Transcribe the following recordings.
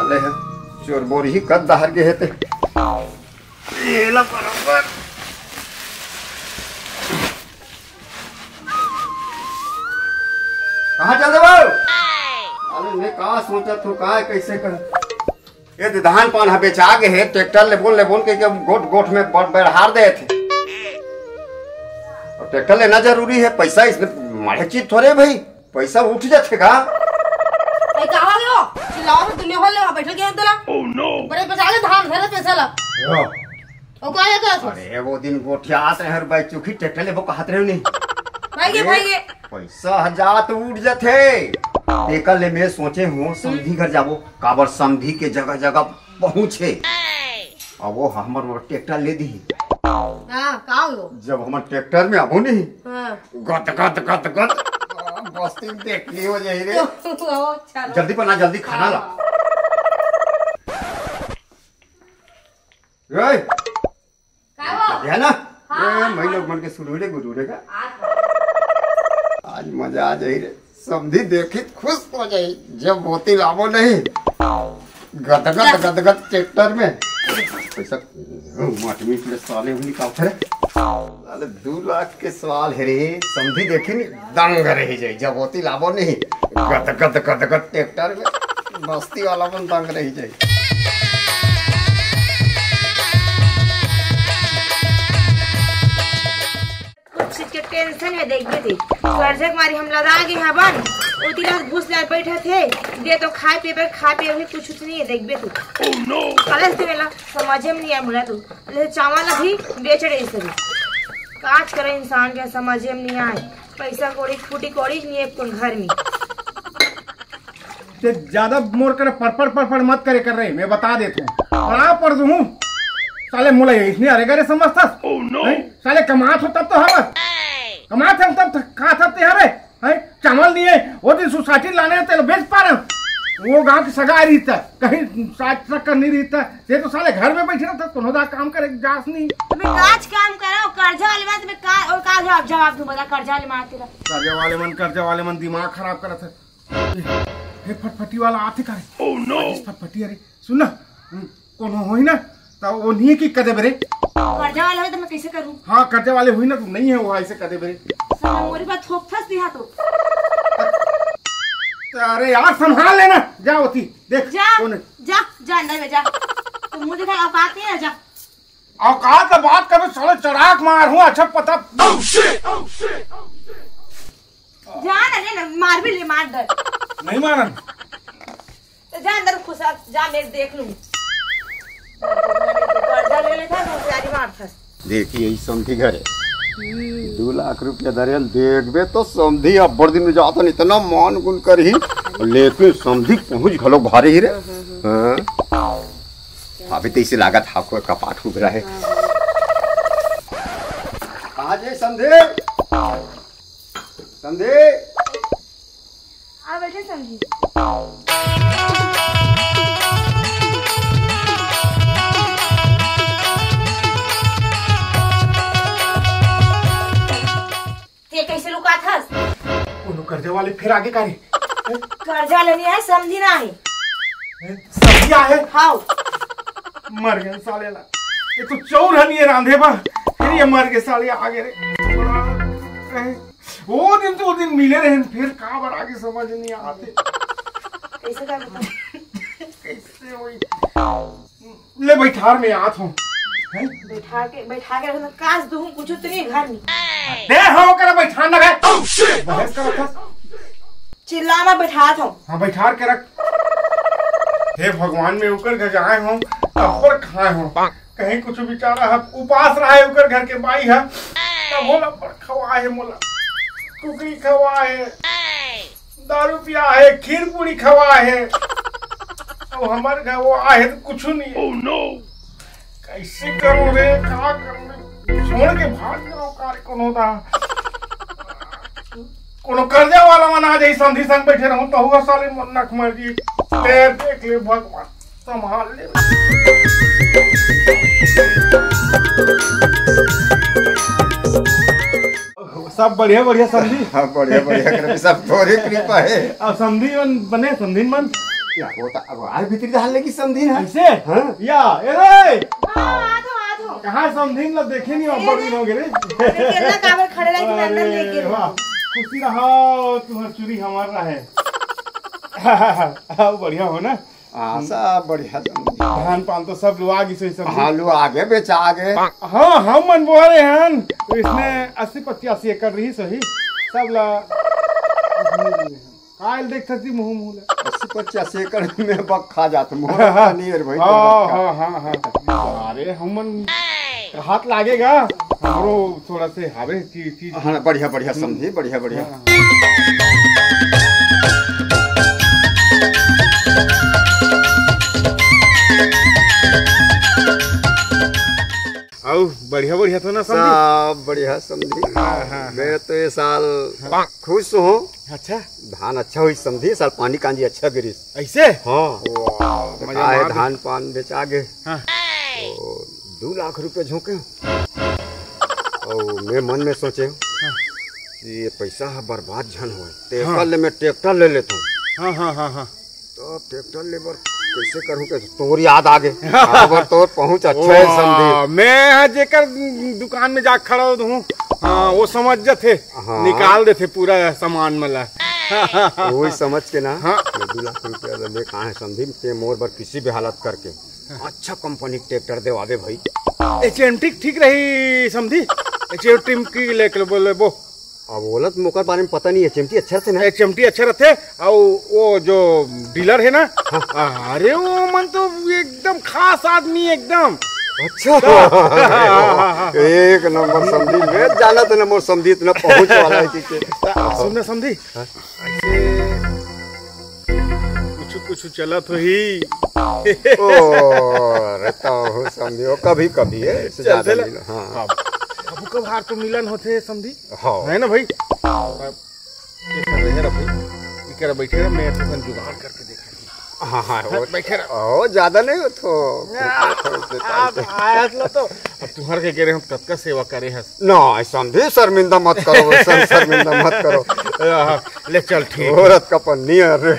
साले है चोर बोर ही कद दहर के हेते ये ला बराबर। कहाँ चल रहे हो? अरे मैं कहाँ सोचा तू कहाँ कैसे कर ये धान पान हा बेचा के है ट्रैक्टर ले बोल के गोट गोट में बढ़ार दे थे। और ट्रैक्टर लेना जरूरी है, पैसा इसमें मारे चीज थोड़े भाई, पैसा उठ जाते का। कहाँ गए हो? चिल्लाओ तो दुनिया भर ले बैठल गए तला। Oh no. बड़े बचा के धान घर पैसा ला। ओ काय कर? अरे वो दिन गोठिया आते हर भाई चुखी ट्रैक्टर ले वो कहत रहे नहीं। भाई पैसा हजार तो उठ जाते। एकल ले मैं सोचे हूँ समधी घर जाबो, काबर समधी के जगह जगह पहुँचे। अब वो हमर वो ट्रैक्टर ले दी। हां का हो? जब हमर ट्रैक्टर में आबो नहीं। हां। गत गत गत गत बस्ती देख लियो यही रे। जल्दी बना जल्दी खाना ला। रे का हो? है ना? ये मैं लोग मन के सुरुड़े गुरुड़े का। आज मजा आ जाई रे। समधी देखी खुश हो जाई जब मोती लावो नहीं। गत गत गत गत ट्रैक्टर में पैसा मट मीट ले साले उन्हीं का उठे। साले 2 लाख के सवाल है रे। समझी देखी नहीं दंग रही जाए जब होती लाभो नहीं। गत गत गत गत ट्रैक्टर में बस्ती वाला मन दंग रही जाए। कुछ के टेंशन है देखिए थी कर्जे मारी हम लगा गए हैं बन उती रात घुस ले बैठे थे दे तो खाए पे भी कुछ नहीं है देखबे तू। Oh no. कल से मेला समझे में नहीं आया मुला तू ले चावल अभी बेच रही सभी काज करे इंसान के समझे में नहीं आए पैसा कोड़ी फूटी कोड़ी नहीं है कौन घर में ते ज्यादा मोर करे पर मत करे कर रहे मैं बता देता हूँ बड़ा पर दूं साले मुला इसने अरेगा रे समझता। Oh no. साले कमात हो तब तो हम कमात हम तब खा सकते हरे है चावल नहीं है वो दिन सोसाइटी लाने तेल बेच पा रहे वो गांव की सगा रही था कहीं साथ कर नहीं रही था ये तो साले घर में बैठे रहता तो नोदा काम करे जास नहीं मैं काज काम करो कर्जा वाले बात में का और का जवाब दूं बता कर्जा वाले मार तेरा कर्जा वाले मन दिमाग खराब करा था ये फटफटी वाला आते करे। Oh no. फटफटी अरे सुन ना कोनो होई ना तो वो नहीं की कदे बरे कर्जा वाले तो मैं कैसे करूं। हाँ कर्जा वाले हुई ना तो नहीं है वो ऐसे कदे बरे मोरी बात थोप फंस दिया तो अरे यार संभाल लेना जा होती देख जा जा अंदर में जा तो मुंह दिखा औकात नहीं है जा औकात का बात कर साले चढ़ाक मार हूँ अच्छा पता जा ना मार भी ले मार दर नहीं मारन तो जा अंदर खुशा जा मैं देख लूं कर्जा ले लेता तो सारी मार फंस। देखिए ये समधी घर है 2 लाख रुपया दरियल देखबे तो समधी अब बड़ दिन में जाता नहीं इतना मान गुन कर ही लेकिन समधी पहुंच घलो भारी ही रे। हाँ अभी तो इसे लागत हाको कपाट उग रहा है। आज समधी समधी आ बैठे समझी कैसे लुका था कर्जे वाले फिर आगे करे कर्जा लेनी है समझी ना है समझिया है। हाँ मर गए साले ला ये तो चौर हनी है रांधे बा फिर ये मर गए साले आगे रे वो दिन मिले रहे फिर कहाँ पर आगे समझ नहीं आते कैसे कर कैसे वही ले बैठार में आत हूँ बैठा के काज दूं कुछ तो नहीं घर में दे हो कर बैठा ना गए बहस कर रखा चिल्लाना बैठा था। हाँ बैठा के रख हे भगवान में ऊपर घर जाए हम और खाए हम कहीं कुछ बेचारा है उपास रहा है ऊपर घर के बाई है तब बोला पर खवा है मोला कुकरी खवा है दारू पिया है खीर पूरी खवा है तो हमारे घर वो आए तो कुछ नहीं। Oh no. कैसे करूं रे क्या करूं छोड़ के भाग करो कार्य कौन होता कोनो कर्जा वाला मन आ जाई संधि संग बैठे रहूं तो हुआ साले नख मर जी देख ले भगवान संभाल ले। सब बढ़िया बढ़िया समझी। हाँ बढ़िया बढ़िया सब तोरे कृपा है। अब समझी बने समझी मन क्या होता अब आए भीतर डालने की समझी ना ऐसे हाँ? या ए रे आधो कहाँ समझीन ला देखे नहीं ऊपर दिन हो गए रे केला काबर खड़े रह के अंदर लेके वाह खुशी रहो तुम्हार चूरी हमार रहे हाँ बढ़िया हो ना सब बढ़िया समझी धान पान तो सब लोग आगे से सब आलू आगे बेचा आगे हाँ हम मन बोल रहे हैं तो इसमें 80-85 एकड़ रही सही सब ला काल देख सकती मुँह मुँह 80-50 एकड़ में बक खा जाते मोहर नियर भाई हाँ हाँ हाँ हाँ अरे हमन हाथ लागेगा हमरो थोड़ा से हावे चीज हाँ बढ़िया बढ़िया समझी बढ़िया बढ़िया आओ बढ़िया बढ़िया तो ना समझी सब बढ़िया समझी मैं तो ये साल खुश हूँ अच्छा धान अच्छा हुई समझी साल पानी कांजी अच्छा गिरी ऐसे हाँ आए धान पान बेचा गए हाँ। तो 2 लाख रुपए झोंके और मैं मन में सोचे कि ये पैसा बर्बाद झन हो ट्रैक्टर ले मैं ट्रैक्टर ले लेता हूँ हाँ हाँ हाँ हाँ तो ट्रैक्टर लेबर कैसे करूँ के तोर याद आ गए खबर तोर पहुँच अच्छा है समझी मैं जेकर दुकान में जा खड़ा हूँ हाँ वो समझ जाते हाँ। निकाल देते पूरा सामान मला वही समझ के ना हाँ। 2 लाख रुपया ले कहाँ है समझी ते मोर पर किसी भी हालत करके अच्छा कंपनी ट्रैक्टर देवावे भाई एचएमटी ठीक रही समझी एचएमटी की लेकर बोले वो अब बोलत मोकर बारे में पता नहीं है चिमटी अच्छा से ना एचएमटी अच्छा रहते और वो जो डीलर है ना अरे वो मन तो एकदम खास आदमी एकदम अच्छा एक नंबर समझी मैं जाना तो ना मोर समझी इतना पहुंच वाला है कि सुनना समझी कुछ कुछ चला तो ही रहता हूँ समझियो कभी कभी है चलते हाँ कबू कभार तो मिलन होते समझी हाँ है ना भाई भाई बैठे रह मैं तो जुगाड़ करके देखा हाँ हाँ बैठे रहो ओ ज्यादा नहीं हो तो आया तो अब तुम्हारे के कह रहे हम तब का सेवा करे हैं ना समझे शर्मिंदा मत करो शर्मिंदा मत करो ले चल ठीक औरत का पन्नी अरे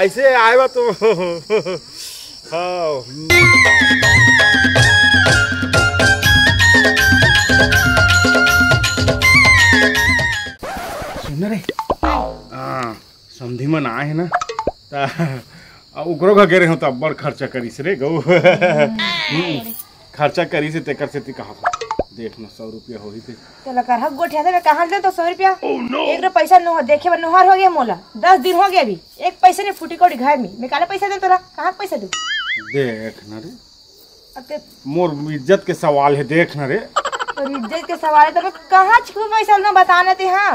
ऐसे आएगा तो हाँ सुन रे समझी मन आए है ना उकरो का रहे हो तो बड़ खर्चा करी से रे गौ खर्चा करी से तेकर से कहा देखना 100 रुपया हो ही थे चला कर हक गोठिया दे कहां दे तो 100 रुपया एक रो पैसा न देखे बन नोहर हो गया मोला 10 दिन हो गया अभी एक पैसे ने फूटी कोड़ी घर में मैं काले पैसा दे तोरा कहां पैसा दू देख ना रे मोर इज्जत के सवाल है देख ना रे और इज्जत के सवाल है तो कहां छिपू पैसा न बताना थे हां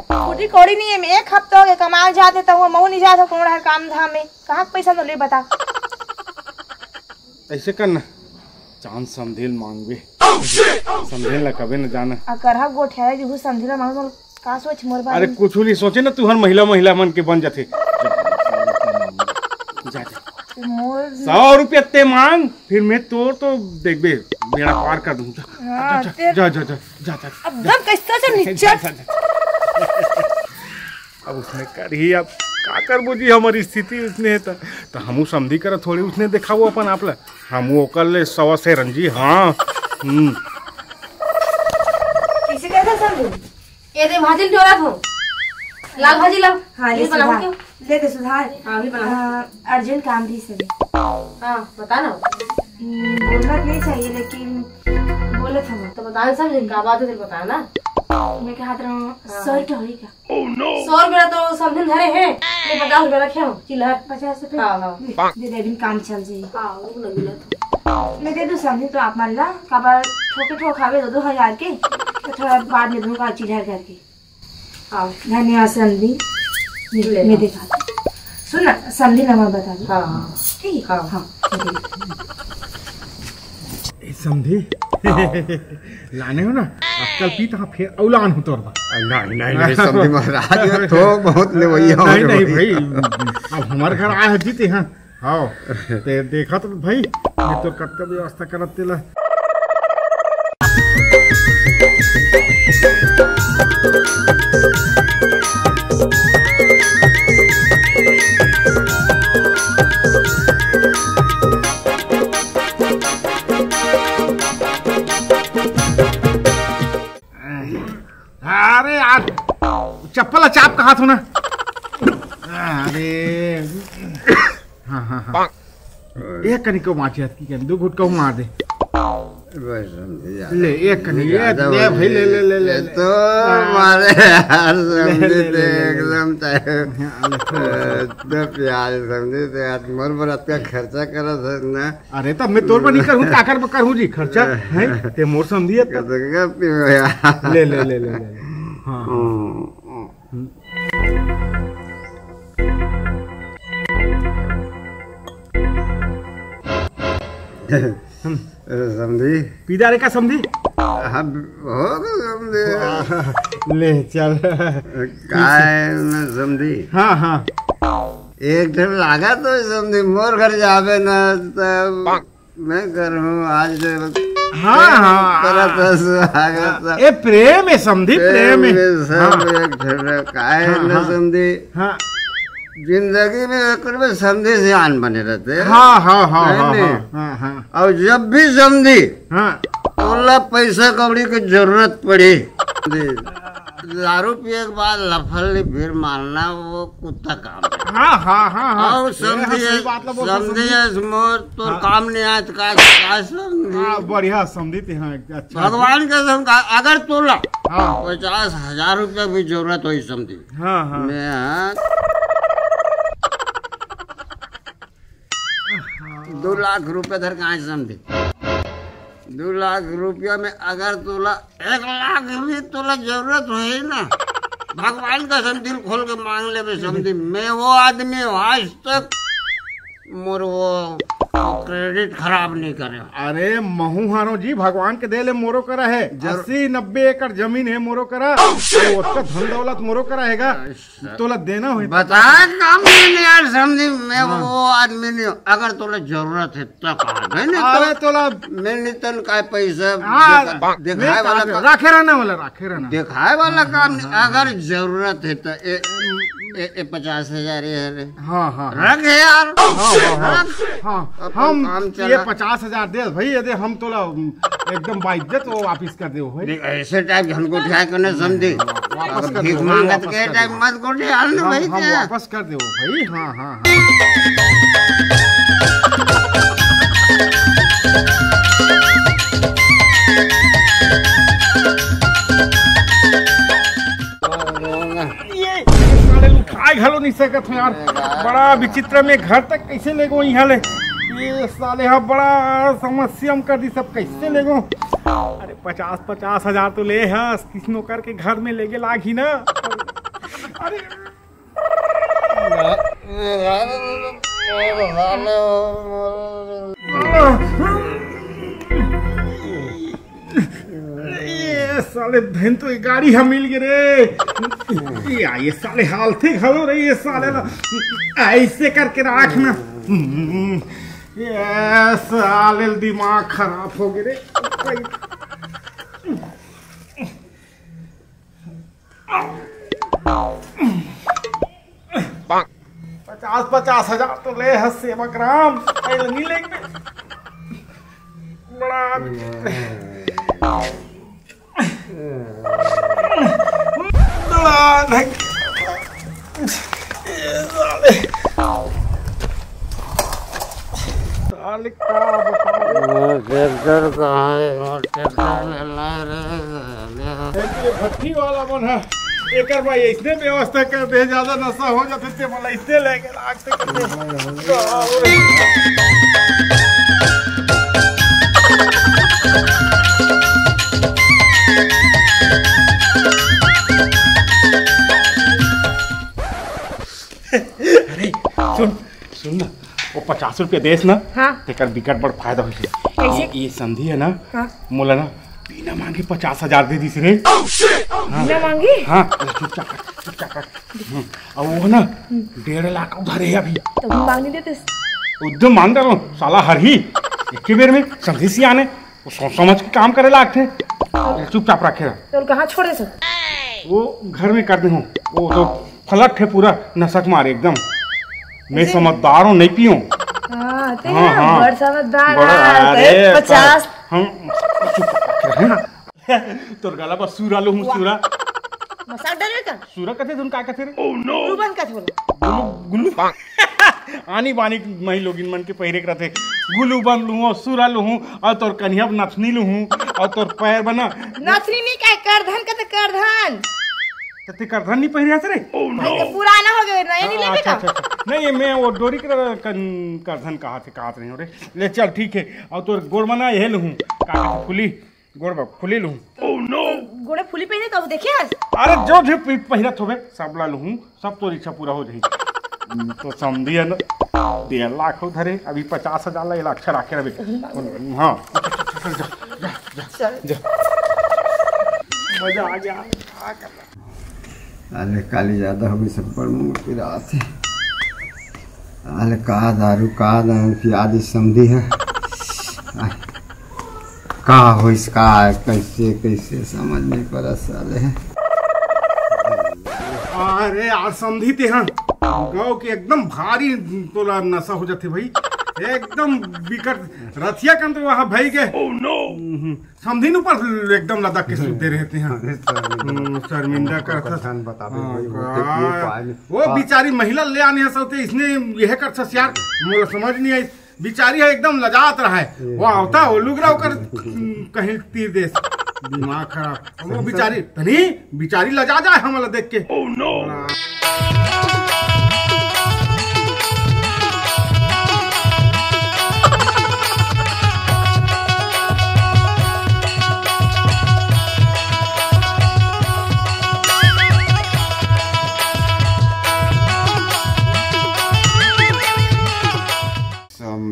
फूटी कोड़ी नहीं है मैं एक हफ्ता हो गया कमाल जाते तो वो मऊ नहीं जाता कोण हर काम धाम में कहां पैसा न ले बता ऐसे करना चांद समझेल मांगबे समझेल ला कबे न जाना आ करहा गोठिया जी समझेला मांग का सोच मोर बारे अरे कुछ नहीं सोचे ना तू हर महिला मन के बन जाते जा मोर 100 रुपया ते मांग फिर मैं तो देखबे बेड़ा पार कर दूं जा अब दम कैसा से नीचे अब उसने कर ही अब का कर बुझी हमारी स्थिति उसने है तो हमू समझी कर थोड़ी उसने देखा वो अपन आपला हमू ओकर ले 100 से रंजी हाँ किसी कैसा समझू ये दे भाजी डोरा हो लाल भाजी लाओ हां ये बनाओ क्यों ले दे सुधार हां भी बनाओ अर्जेंट काम भी सभी हां बता ना बोलना नहीं चाहिए लेकिन बोले था तो बता समझ का बात है बता ना मैं कहा था 100 टोरी का 100 रुपया तो समझ धरे हैं मैं 50 रुपया रखे हो चिल्लर 50 रुपए हां दे दे बिन काम चल जाए हां वो न मिला तो मैं दे दूं समझे तो आप मान ला कबार ठोके 2,000 के तो थोड़ा बाद में दूंगा चिल्लर करके हां धन्यवाद समझी मैं दिखा सुन ना समझी नंबर बता दो हां ठीक हां हां समझी लाने हो ना अक्कल पी तो फिर औलान हो तोर नहीं समझी महाराज तो बहुत ले वही नहीं भाई अब हमारे घर आए हैं जीते हैं हाँ देखा तो भाई मैं तो कब का व्यवस्था करत तेला अरे यार चप्पल चाप का हाथ होना। अरे हाँ हाँ हाँ एक कनी को मार की कर 2 घुट को मार दे ले एक कनी ले भाई ले ले ले ले तो मारे यार समझे एकदम तो प्यार समझे तो यार मोर बरात का खर्चा करा था ना। अरे तब मैं तोर पर नहीं करूँ काकर पर करूँ जी खर्चा है ते मोर समझिए ले ले ले ले हाँ समझी पीदारे का समझी हम हो समझे ले चल काय न समझी हाँ हाँ एक टाइम लागा तो समझी मोर घर जावे ना तब मैं करूँ आज हाँ हाँ ए प्रेम है समझी प्रेम है सब एक काय न समझी हाँ जिंदगी में समझे से आन बने रहते हैं। हाँ हाँ हाँ हाँ हाँ और जब भी समझी हाँ तोला पैसा कौड़ी की जरूरत पड़ी दारू पिए के बाद लफल फिर मारना वो कुत्ता काम है। हाँ हाँ हाँ हाँ और समझिए मोर तो काम नहीं आज का बढ़िया समझी थी हाँ अच्छा भगवान का अगर तोला हाँ 50,000 रुपया भी जरूरत हो समझी हाँ हाँ मैं 2 लाख रुपए धर कहाँ समझे 2 लाख रुपया में अगर तोला 1 लाख भी तोला जरूरत हो ना भगवान का सम दिल खोल के मांग ले समझी मैं वो आदमी आज तक मोर वो क्रेडिट खराब नहीं करे। अरे महू हारो जी भगवान के दे ले मोरो करा है 80-90 एकड़ जमीन है मोरो करा उसका धन दौलत मोरो करा हैगा तोला देना हो बता काम नहीं यार समझी मैं वो आदमी नहीं अगर तोला जरूरत है तो अरे तोला मैं तन का पैसा दिखाए वाला राखे रहना दिखाए वाला काम अगर जरूरत है तो 50,000 है हाँ हाँ रख यार हाँ हम ये 50,000 दे भाई यदि हम तोला एकदम बाइज्जत वो वापिस कर दे भाई ऐसे टाइप हमको उठाया करने समझी भीख मांगत के टाइप मत को भाई वापस कर दे भाई हाँ हाँ घलो नहीं सकत यार बड़ा विचित्र में घर तक कैसे ले गो यहाँ ले ये साले हाँ बड़ा समस्या हम कर दी सब कैसे ले गो अरे 50,000 तो ले है किस नौकर के घर में ले गे लाग ही ना अरे ये साले बहन तो ये गाड़ी हम मिल गए रे ये साले हालते घलो रही ये साले ना ऐसे करके रखना ये साले दिमाग खराब हो गए रे 50,000 तो ले है सेवक राम नहीं लेंगे बड़ा भट्टी वाला मन है एक भाई इसने व्यवस्था कर दे ज्यादा नशा हो जाते थे मला इसने लेके लागते अरे सुन ना वो 50 रुपया देस ना हाँ तेकर बिकट बड़ फायदा हो ये संधि है ना हाँ मोला ना बिना मांगे 50,000 दे दी रे बिना मांगे हाँ चुपचाप कर और वो ना 1.5 लाख उधार है अभी तो हम मांग नहीं देते उद्यम मांग रहा हूँ साला हर ही एक बेर में संधि सी आने वो सोच समझ के काम करे लाग थे चुपचाप रखे तो कहाँ छोड़े सो वो घर में कर दे हूँ वो तो फलट है पूरा नशक मारे एकदम मैं समझदार हूँ नहीं पियूँ बड़ समझदार 50 तोर गला पर सूरा लो हूँ सूरा मसाला डाले का सूरा कथे धुन का कथे रे रूबन का होला गुल्लू आनी बानी मही लोगिन मन के पहिरे के रहते गुल्लू बन लूँ सूरा लूँ और तोर कन्हैया नथनी लूँ और तोर पैर बना नथनी नहीं का करधन का तो करधन ते करधन नहीं पहिरे रे पुराना हो गया नया नहीं लेबे का नहीं ये मैं वो डोरी के करधन कहा नहीं हो रे ले चल ठीक है और तोर गोड़ बना ये लूँ का फुली गोड़ फुली लूँ गोड़े फुली पहने तो देखिए अरे जो जो पहिरा थोबे सबला लूँ सब तोर इच्छा पूरा हो जाई तो समझी है ना 1.5 लाख धरे अभी 50,000 लाख रखे रहे हाँ मजा आ गया अरे काली ज्यादा हो गई सब पर मुंह की रात है। अरे कहा दारू कहा की आदि समझी है का हो इसका कैसे कैसे समझ नहीं पड़ा साले है। अरे यार समझी थे हाँ गाँव के एकदम भारी तोला नशा हो जाते भाई एकदम बिकट रथिया कन तो वहाँ भाई के समझी न पर एकदम लदक के सुनते रहते हैं शर्मिंदा करता वो बेचारी महिला ले आने सोते इसने यह कर यार मुझे समझ नहीं आई बेचारी है एकदम लजात रहा है वो आवता वो लुगरा होकर कहीं तीर दे दिमाग खराब वो बेचारी तनी बेचारी लजा जाए हमारा देख के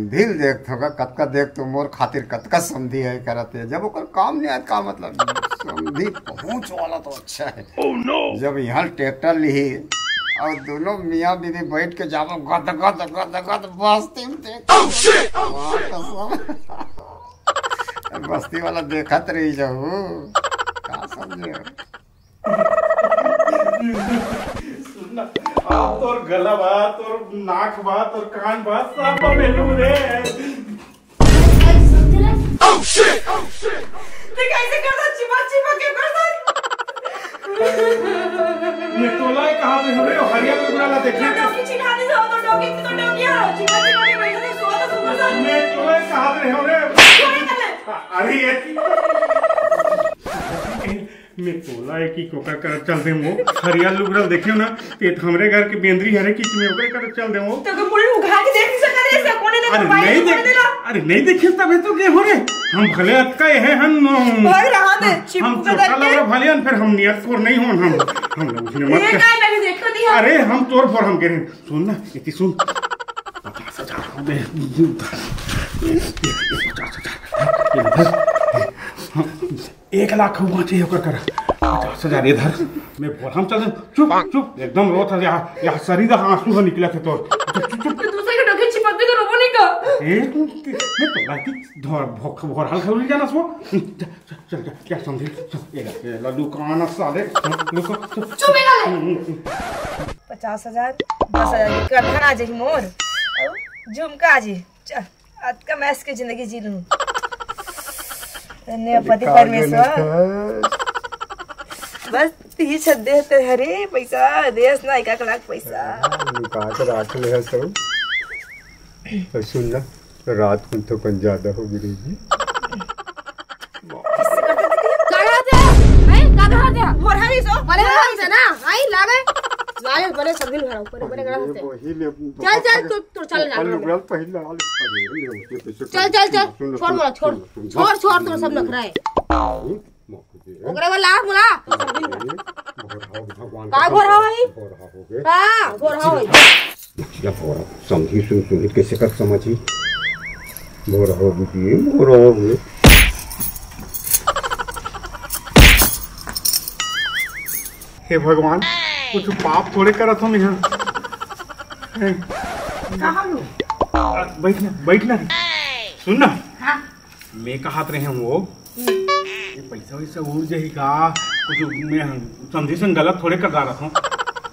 दिल देख थोड़ा कतका देख तो मोर खातिर कतका समझी है करते जब ओकर काम नहीं आया का मतलब समझी पहुंच वाला तो अच्छा है जब यहाँ ट्रैक्टर ली और दोनों मियाँ बीवी बैठ के जाओ गद गद गद गद बस्ती बस्ती वाला देखत रही जाऊ का समझे तोर गला बा तोर नाक बा तोर कान बा सब बेलू रे ते कैसे करता चिपा के करता मैं तोला कहां पे हरे हरिया पे बुला देखिए डोकी छिड़ा दे तो डोकी तो डोकिया चिपा के बैठे सो तो सुपर सा मैं तोला कहां पे हरे अरे ये मैं तोला है कि कोका कर चल दे वो हरिया लुगरल देखियो ना पेट हमरे घर के बेंद्री हरे की मैं ओकरे कर चल दे वो तो के मुड़ी उघा के देख सका रे से कोने ने अरे नहीं देख अरे नहीं देखिए तब तो के हो रे हम भले अटकाए हैं हम भाग रहा दे हम चोका लगे भले फिर हम नियत फोर नहीं हो हम लोग उसने मत ये काय लगे देखो दिया अरे हम तोर फोर हम करें सुन ना इतनी सुन 50,000 दे 1 लाख हुआ चाहिए होकर कर 50,000 इधर मैं बोल हम चल चुप चुप एकदम रो था यहाँ शरीर आंसू निकला थे तो दूसरे के डोके चिपक के रोबो नहीं का मैं तो लाती भोर हाल खा जाना सो चल क्या समझे ये लड्डू काना साले चुपेगा 50,000 10,000 कर धन आ जाई मोर झुमका जी आज का मैस की जिंदगी जी लूं धन्यवाद पति परमेश्वर बस 30 देते हरे पैसा देश ना 1 लाख पैसा निकाल कर रख ले है सब तो सुन ना रात को तो कुछ ज्यादा हो गई जी और हरी सो बड़े हरी से ना आई लागे लागे बड़े सब दिन भरा ऊपर बड़े गड़ा होते चल तू चल जा चल छोड़ मोला छोड़ तो सब नखरा है ओकरे वाला मोला का घोर होई हां घोर होई या फोरा समझी सुन कैसे कर समझी बोर हो गई बोर हो गई हे भगवान कुछ पाप थोड़े करत हम यहाँ बैठना सुन ना मैं कहा रहे हैं वो ये पैसा वैसा उड़ जाए का कुछ मैं समझी से गलत थोड़े कर रहा था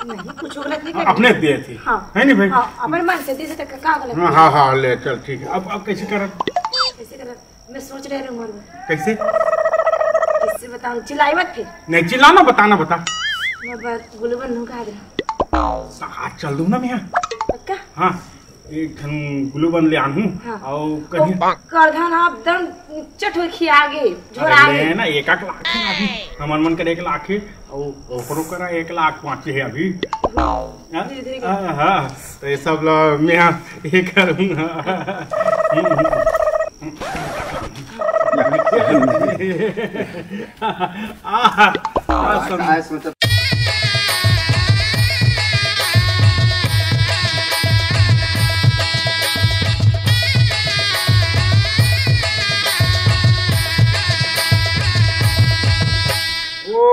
नहीं कुछ गलत नहीं अपने दिए थे है नहीं भाई अपन मन से 30 टका का गलत हाँ ले चल ठीक है अब कैसे कर मैं सोच रहे रहूं कैसे बताऊं चिल्लाई मत फिर नहीं चिल्लाना बताना बता बाबा गुलबन नु का दे आज चल दूँ ना मैं पक्का हाँ एक ठन ग्लूबन ले आनूं हाँ। और कहीं करधन आप दम चट हो खी आगे जोर आगे अरे ना 1 लाख है अभी हमर मन करे 1 लाख है और ओकरो करा 1,05,000 है अभी हाँ तो ये सब लोग मैं ये करूँगा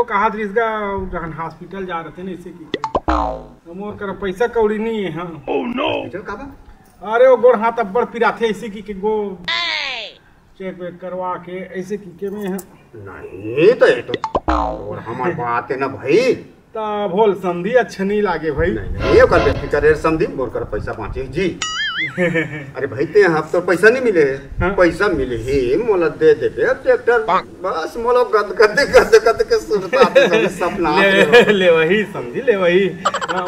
कहा इसका जहाँ हॉस्पिटल जा रहे थे ना इसे की मोर कर पैसा कौड़ी नहीं है हाँ अरे वो गोड़ हाथ अब बड़ पिरा थे इसी की गो चेक वेक करवा के ऐसे की में है नहीं तो ये तो और हमारे बात है ना भाई ता भोल समझी अच्छा नहीं लागे भाई नहीं कर बेफिक्र समझी बोल कर पैसा पाँचे जी अरे भाई ते यहाँ तो पैसा नहीं मिले हाँ? पैसा मिले ही मोला दे दे ट्रैक्टर बस मोला गद गद गद गद के सुनता सपना ले वही समझी ले वही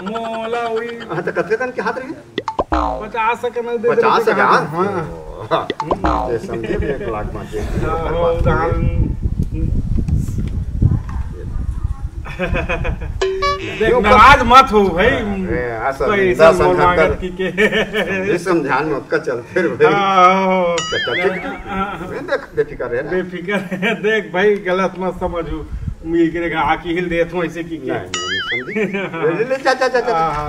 मोला वही हाँ तो कतरे कन के हाथ रहे 50 का मैं दे 50,000 हाँ ये समझे 1 लाख मांगे देख नाराज मत हो भाई समझान मत का चल फिर बेफिक्र बेफिक्र देख भाई गलत मत समझू मिल आकी हिल दे ऐसे की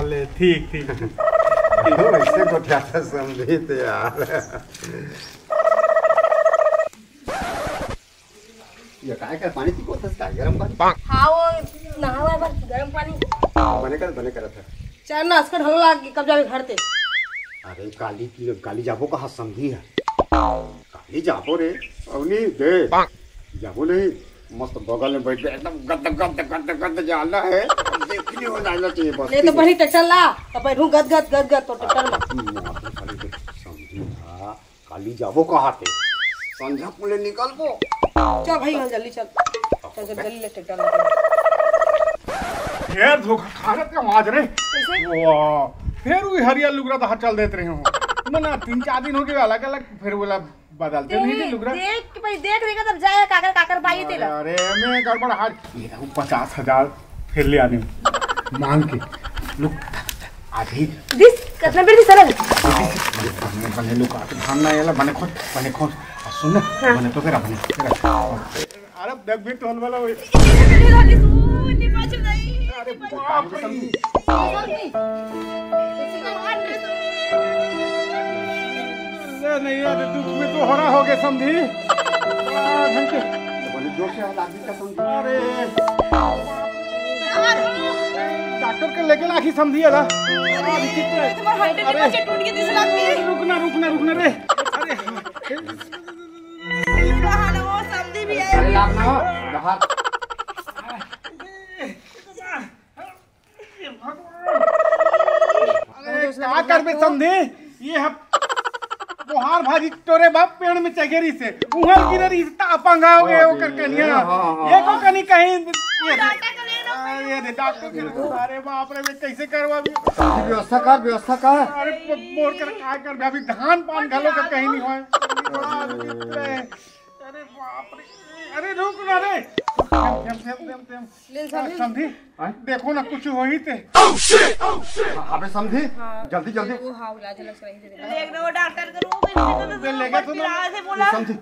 ले ठीक ठीक ऐसे गोठा समझी तो यार ये काय कर पानी पी को था गरम पानी हाँ वो नहावा बस गर्म पानी बने कर था चार ना असकर ढंग लाग कब जावे घर ते अरे काली जाबो का समझी है काली जाबो रे अवनी दे जाबो ले मस्त बगल में बैठ एकदम गद गद गद गद जाला है देखनी हो जाना चाहिए बस नहीं तो पहले ट्रैक्टर ला तो बैठूं गद गद गद गद तो ट्रैक्टर में समझी था काली जाबो कहाँ थे संझा पुले निकल को चल भाई हम जल्दी चल चल चल जल्दी ले ट्रैक्टर फिर धोखा खाने का आवाज रे वाह फिर वही हरिया लुगरा तो चल देते रहे हो मना 3-4 दिन हो गए अलग अलग फिर बोला बदलते नहीं थे लुगरा देख भाई देख देगा तब जाए काकर काकर बाई तेला अरे मैं गड़बड़ हाल ले रहा हूं 50,000 फिर ले आने मांग के लुक आधी दिस कितना बेर दी सरल बने लुक आके धान ना याला बने खोज सुन बने तो फिर अपने अरे देख भी तो वाला हुई अरे बाप रे नहीं यार दुख में तो हो रहा हो गए समझी जोर से आदमी का समझी अरे डॉक्टर के लेके लाखी समझिए ना अरे रुकना रे अरे क्या कर बे समझे ये तोहार भाजी तोरे बाप पेड़ में चगेरी से उहर गिरे रिश्ता पंगा हो गए ओकर कनिया ये को कनी कहीं ये दे डॉक्टर के अरे बाप रे मैं कैसे करवा व्यवस्था कर अरे बोर कर काय कर अभी धान पान घलो का कहीं नहीं होए अरे बाप रे अरे रुक ना रे समझी देखो ना कुछ हो ही थे अबे समझी जल्दी वो हां इलाज लग रही है देख ना वो डॉक्टर करो लेगा तो ना से बोला समझी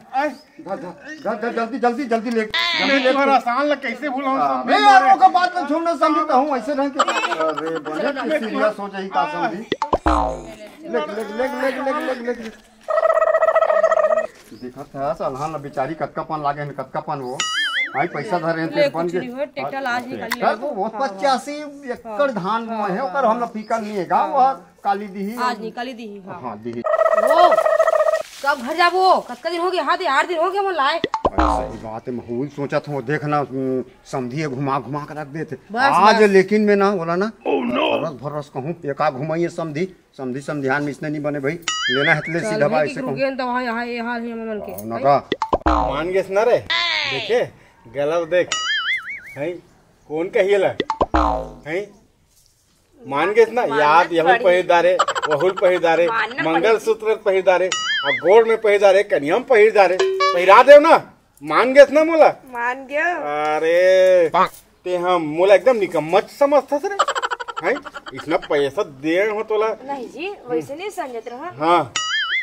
जल्दी ले तुम्हारा आसान लग कैसे भूला मैं यार का बात में छोड़ना समझता हूं ऐसे रह के अरे बने सीरियस हो जाई का समझी ले देखा था सलहान बेचारी कतकापन लागे न कतकापन हो आई पैसा धरे थे बन के ट्रैक्टर आज निकाल ले वो 85 एकड़ धान में है ओकर हमरा फीका नहीं है गांव काली दी आज निकाली दी हां दी वो कब घर जाबो कतका दिन हो गए हां 8 दिन हो गए मन लाए सही बात है महूल सोचा था देखना समझिए घुमा कर रख देते आज लेकिन में ना बोला ना बरस भरस कहूं एका घुमाइए समझी समझान में इसने नहीं बने भाई लेना है तो ले सीधा भाई ऐसे कहूं तो वहां यहां ये हाल है मन के नगा मान गेस ना रे देखे गलत देख है कौन कहिएला हैं मान गए ना याद यहुल पहिरदारे वहुल पहिरदारे मंगलसूत्र पहिरदारे और गोड़ में पहिरदारे कनियम पहिरदारे पहिरा देव ना मान गए ना मोला मान गयो। अरे ते हम मोला एकदम निकम्मत समझता रे हैं इतना पैसा दे हो तोला नहीं जी वैसे नहीं समझत रहा। हाँ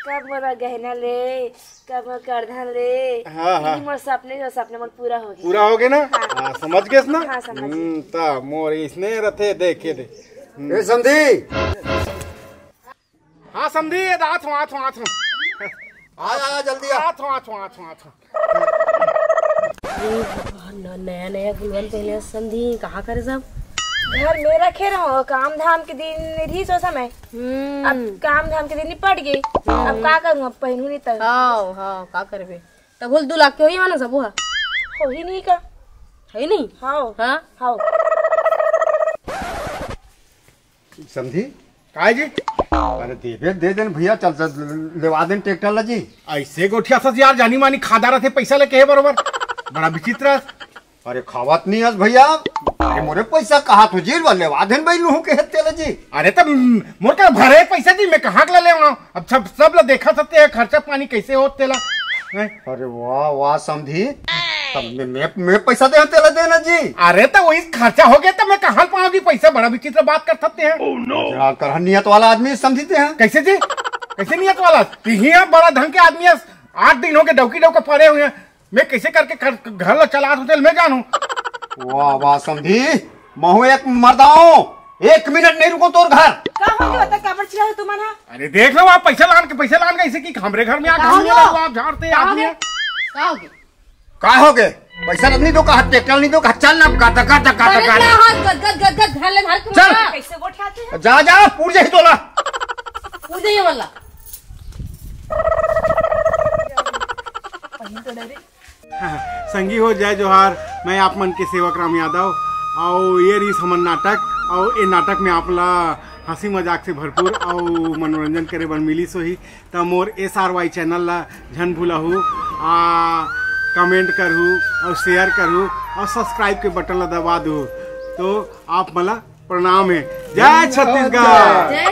कब मोरा गहना ले कब मोर करधन ले हाँ मोर सपने मोर पूरा हो गया। पूरा हो गया ना हाँ समझ गए ना हाँ, समझ ता मोर इसने रथे देखे दे ए समधी हाँ समझी आठ आ जल्दी आ। नया नया गुलवन पहले समझी कहाँ करे सब घर में रखे रहो काम धाम के दिन रही सो समय अब काम धाम के दिन निपट गई अब का करूँ अब पहनू नहीं तो हाँ हाँ का करबे तब बोल 2 लाख के होई मानो सब हुआ हो ही नहीं का है नहीं हाँ हाँ हाँ समझी काय जी अरे देवे दे देन भैया चल लेवा देन ट्रैक्टर ला जी। ऐसे गोठिया सस यार जानी मानी खादा रहे पैसा लेके है बरोबर बड़ा विचित्र अरे खावत नहीं है भैया अरे मोरे पैसा कहा तो जी लेवा देन भाई लूह के हेते ला जी। अरे तब मोर का भरे पैसा जी मैं कहाँ के ले आऊं अब सब ला देखा सकते हैं खर्चा पानी कैसे होते ला अरे वाह वाह समझी तब मैं पैसा दे तेला देना जी। अरे तो वही खर्चा हो गया तो मैं कहाँ पाऊंगी पैसा बड़ा विचित्र बात कर सकते हैं कर नियत वाला आदमी समझते हैं कैसे जी कैसे नियत वाला ही बड़ा ढंग के आदमी है 8 दिन हो गए डौकी डौका पड़े हुए हैं मैं कैसे करके घर चला होटल में जानू। वाह वाह समझी महू एक मर्दाओ 1 मिनट नहीं रुको तोर घर का हो गया बता काबर चिल्ला तुम्हारा। अरे देख लो आप पैसा लान के ऐसे की हमरे घर में आप झाड़ते आदमी का हो गया का हो गए पैसा नहीं दो कहा ट्रैक्टर नहीं दो कहा चल ना गाता गाता गाता गाता हाथ गद घर ले घर चल कैसे गोठियाते हैं जा जा पूछ जाए तोला पूछ जाइए वाला संगी हो जय जोहार मैं आप मन के सेवक राम यादव और ये रही हमन नाटक और ये नाटक में आपला हंसी मजाक से भरपूर और मनोरंजन करे बर मिली सोही तो मोर SRY चैनल ला झन भूलहू कमेंट करहू और शेयर करहू और सब्सक्राइब के बटन ला दबा दू तो आप मला प्रणाम है। जय छत्तीसगढ़। जय